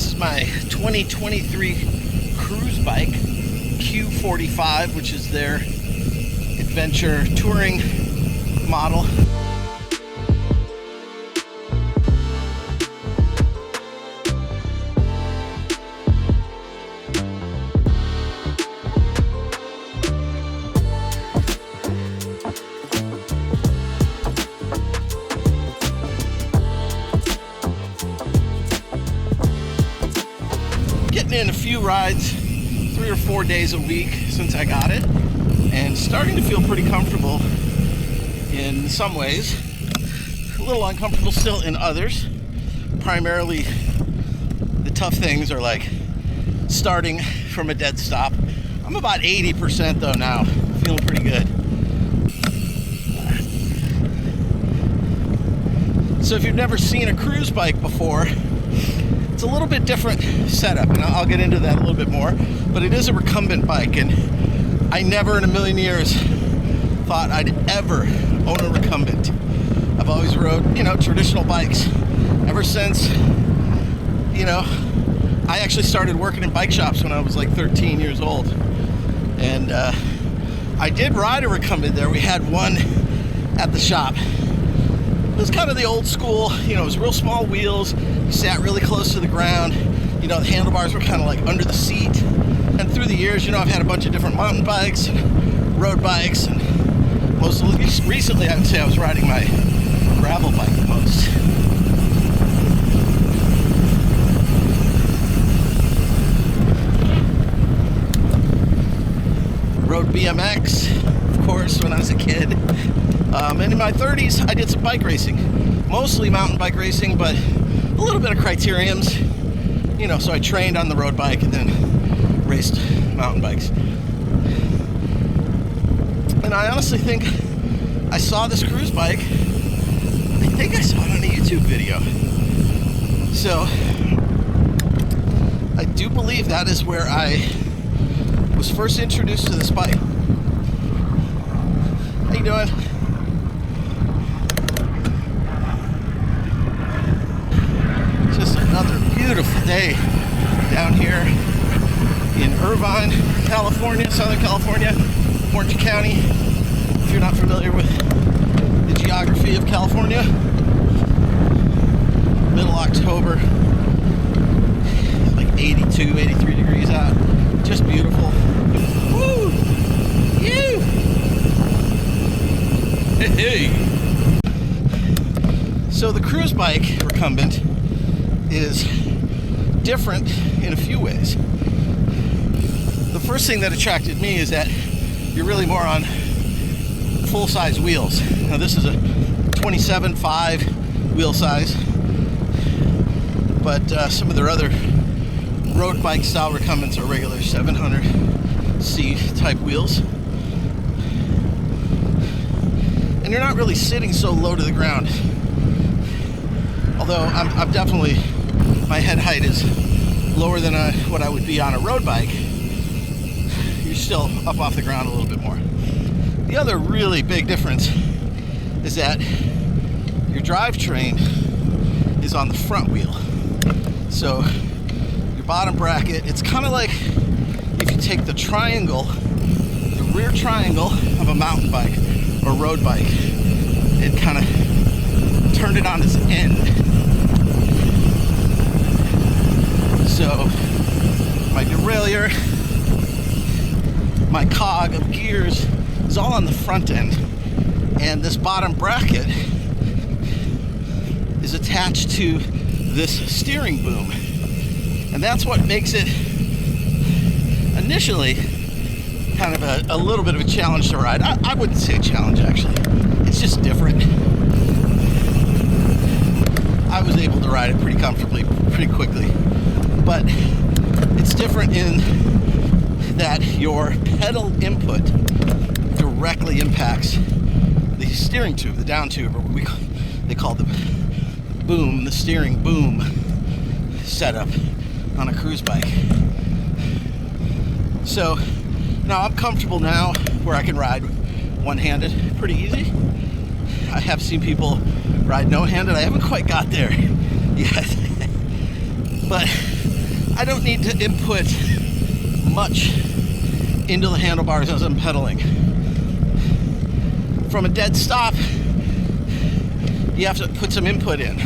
This is my 2023 Cruzbike Q45, which is their adventure touring model. Getting in a few rides, 3 or 4 days a week since I got it, and starting to feel pretty comfortable in some ways, a little uncomfortable still in others. Primarily the tough things are like starting from a dead stop. I'm about 80% though now, feeling pretty good. So if you've never seen a cruise bike before, it's a little bit different setup, and I'll get into that a little bit more, but it is a recumbent bike, and I never in a million years thought I'd ever own a recumbent. I've always rode, traditional bikes ever since, I actually started working in bike shops when I was like 13 years old, and I did ride a recumbent there. We had one at the shop. It was kind of the old school, it was real small wheels, you sat really close to the ground, the handlebars were kind of like under the seat. And through the years, I've had a bunch of different mountain bikes, road bikes, and most recently I would say I was riding my gravel bike the most. Rode BMX, of course, when I was a kid. And in my 30s, I did some bike racing, mostly mountain bike racing, but a little bit of criteriums, so I trained on the road bike and then raced mountain bikes. And I honestly think I saw this cruise bike, I think I saw it on a YouTube video. So I do believe that is where I was first introduced to this bike. How you doing? Just another beautiful day down here in Irvine, California, Southern California, Orange County. If you're not familiar with the geography of California, middle October, like 82, 83 degrees out. Just beautiful. Woo! You! Hey! So the cruise bike recumbent is different in a few ways. The first thing that attracted me is that you're really more on full-size wheels. Now this is a 27.5 wheel size, but some of their other road bike style recumbents are regular 700C type wheels. And you're not really sitting so low to the ground. Although I'm definitely, my head height is lower than what I would be on a road bike. You're still up off the ground a little bit more. The other really big difference is that your drivetrain is on the front wheel. So your bottom bracket, it's kind of like if you take the triangle, the rear triangle of a mountain bike or road bike, and kind of turned it on its end. So my derailleur, my cog of gears is all on the front end, and this bottom bracket is attached to this steering boom, and that's what makes it initially kind of a little bit of a challenge to ride. I wouldn't say a challenge, actually. It's just different. I was able to ride it pretty comfortably, pretty quickly, but it's different in that your pedal input directly impacts the steering tube, the down tube, or what they call the boom, the steering boom setup on a cruise bike. So now I'm comfortable now where I can ride one-handed pretty easy. I have seen people ride no-handed. I haven't quite got there yet. But I don't need to input much into the handlebars as I'm pedaling. From a dead stop, you have to put some input in.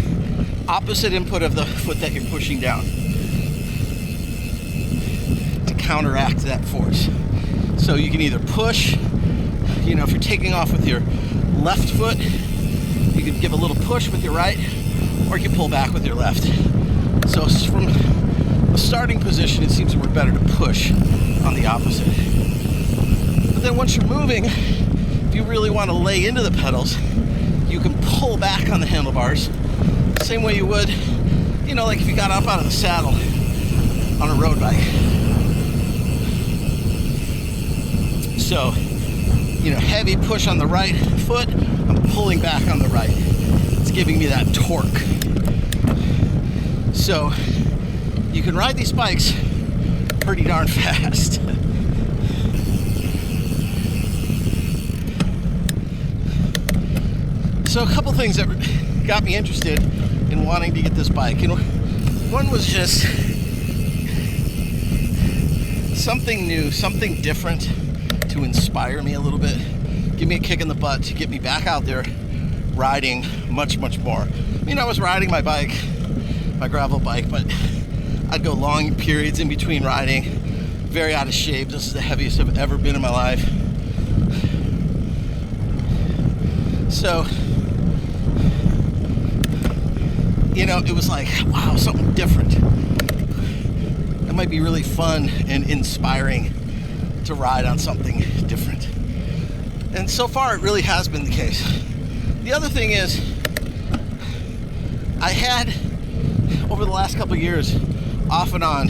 Opposite input of the foot that you're pushing down to counteract that force. So you can either push, you know, if you're taking off with your left foot, you can give a little push with your right, or you can pull back with your left. So from a starting position, it seems to work better to push on the opposite. But then once you're moving, if you really want to lay into the pedals, you can pull back on the handlebars, same way you would, you know, like if you got up out of the saddle on a road bike. So, you know, heavy push on the right foot, I'm pulling back on the right. It's giving me that torque. So, you can ride these bikes pretty darn fast. So a couple things that got me interested in wanting to get this bike. You know, one was just something new, something different to inspire me a little bit. Give me a kick in the butt to get me back out there riding much, much more. I mean, I was riding my bike, my gravel bike, but I'd go long periods in between riding, very out of shape. This is the heaviest I've ever been in my life. So, you know, it was like, wow, something different. It might be really fun and inspiring to ride on something different. And so far, it really has been the case. The other thing is, I had, over the last couple of years, off and on,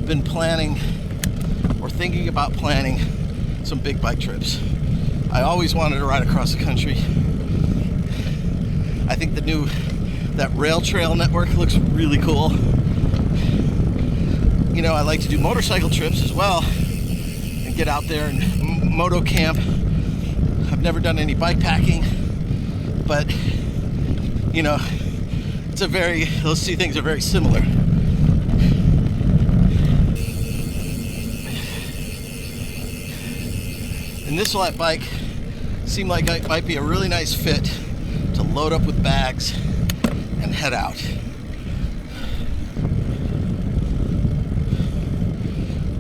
been planning or thinking about planning some big bike trips. I always wanted to ride across the country. I think that rail trail network looks really cool. You know, I like to do motorcycle trips as well and get out there and moto camp. I've never done any bike packing, but you know, those two things are very similar. And this bike seemed like it might be a really nice fit to load up with bags and head out.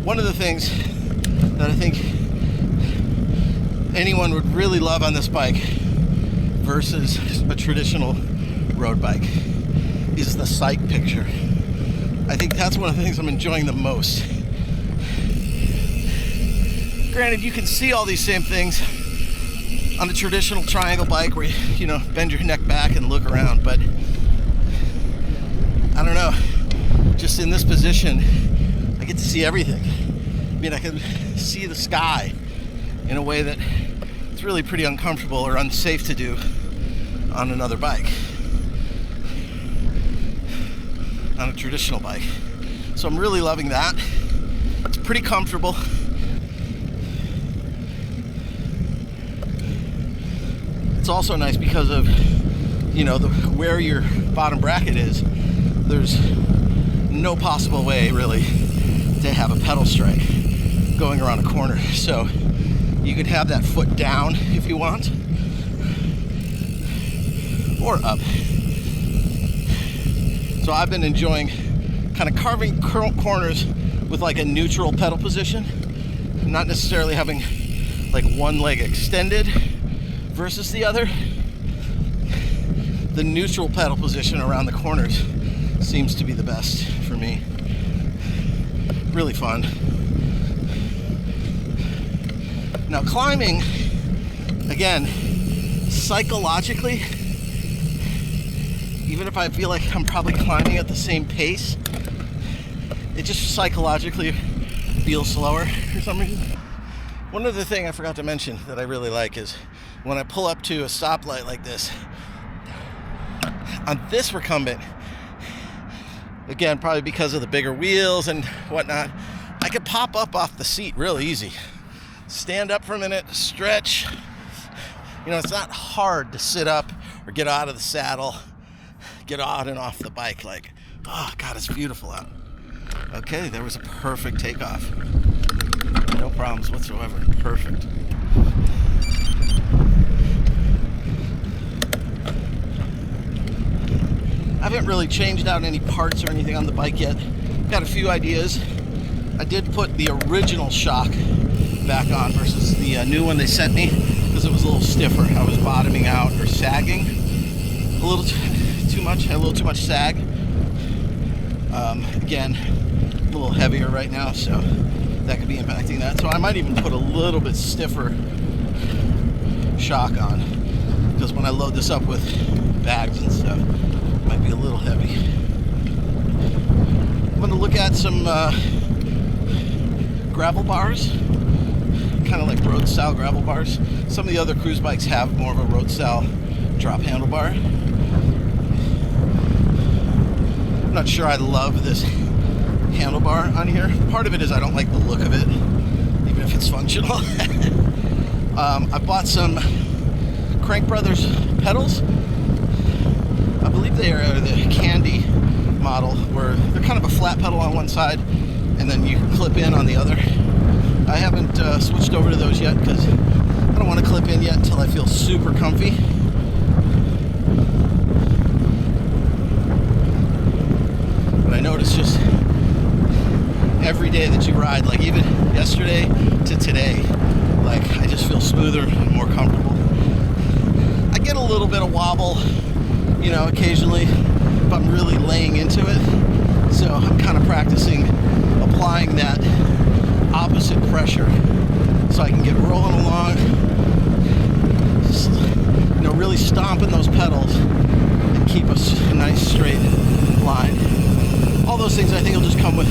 One of the things that I think anyone would really love on this bike versus a traditional road bike is the sight picture. I think that's one of the things I'm enjoying the most. Granted, you can see all these same things on a traditional triangle bike where you know, bend your neck back and look around, but I don't know, just in this position, I get to see everything. I mean, I can see the sky in a way that it's really pretty uncomfortable or unsafe to do on another bike, on a traditional bike. So I'm really loving that. It's pretty comfortable. It's also nice because of, you know, where your bottom bracket is. There's no possible way really to have a pedal strike going around a corner. So you can have that foot down if you want, or up. So I've been enjoying kind of carving corners with like a neutral pedal position, not necessarily having like one leg extended versus the other. The neutral pedal position around the corners seems to be the best for me. Really fun. Now climbing, again, psychologically, even if I feel like I'm probably climbing at the same pace, it just psychologically feels slower for some reason. One other thing I forgot to mention that I really like is when I pull up to a stoplight like this, on this recumbent, again, probably because of the bigger wheels and whatnot, I could pop up off the seat real easy. Stand up for a minute, stretch. You know, it's not hard to sit up or get out of the saddle, get on and off the bike like, oh God, it's beautiful out. Okay, there was a perfect takeoff. No problems whatsoever. Perfect. I haven't really changed out any parts or anything on the bike yet. Got a few ideas. I did put the original shock back on versus the new one they sent me because it was a little stiffer. I was bottoming out or sagging a little too much. Had a little too much sag. Again, a little heavier right now, so that could be impacting that. So I might even put a little bit stiffer shock on because when I load this up with bags and stuff, it might be a little heavy. I'm going to look at some gravel bars, kind of like road style gravel bars. Some of the other cruise bikes have more of a road style drop handlebar. I'm not sure I love this handlebar on here. Part of it is I don't like the look of it, even if it's functional. I bought some Crank Brothers pedals. I believe they are the Candy model, where they're kind of a flat pedal on one side and then you clip in on the other. I haven't switched over to those yet because I don't want to clip in yet until I feel super comfy. But I notice just every day that you ride, like even yesterday to today, like I just feel smoother and more comfortable. I get a little bit of wobble, you know, occasionally, if I'm really laying into it. So I'm kind of practicing applying that opposite pressure so I can get rolling along, just, you know, really stomping those pedals and keep a nice straight line. All those things I think will just come with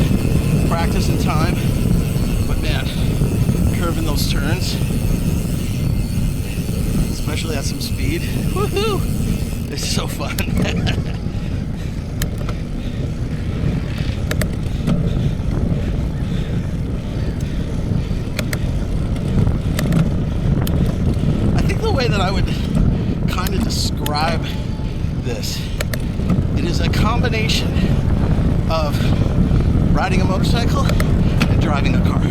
practice and time, but man, curving those turns, especially at some speed, woohoo, it's so fun. Way that I would kind of describe this, it is a combination of riding a motorcycle and driving a car.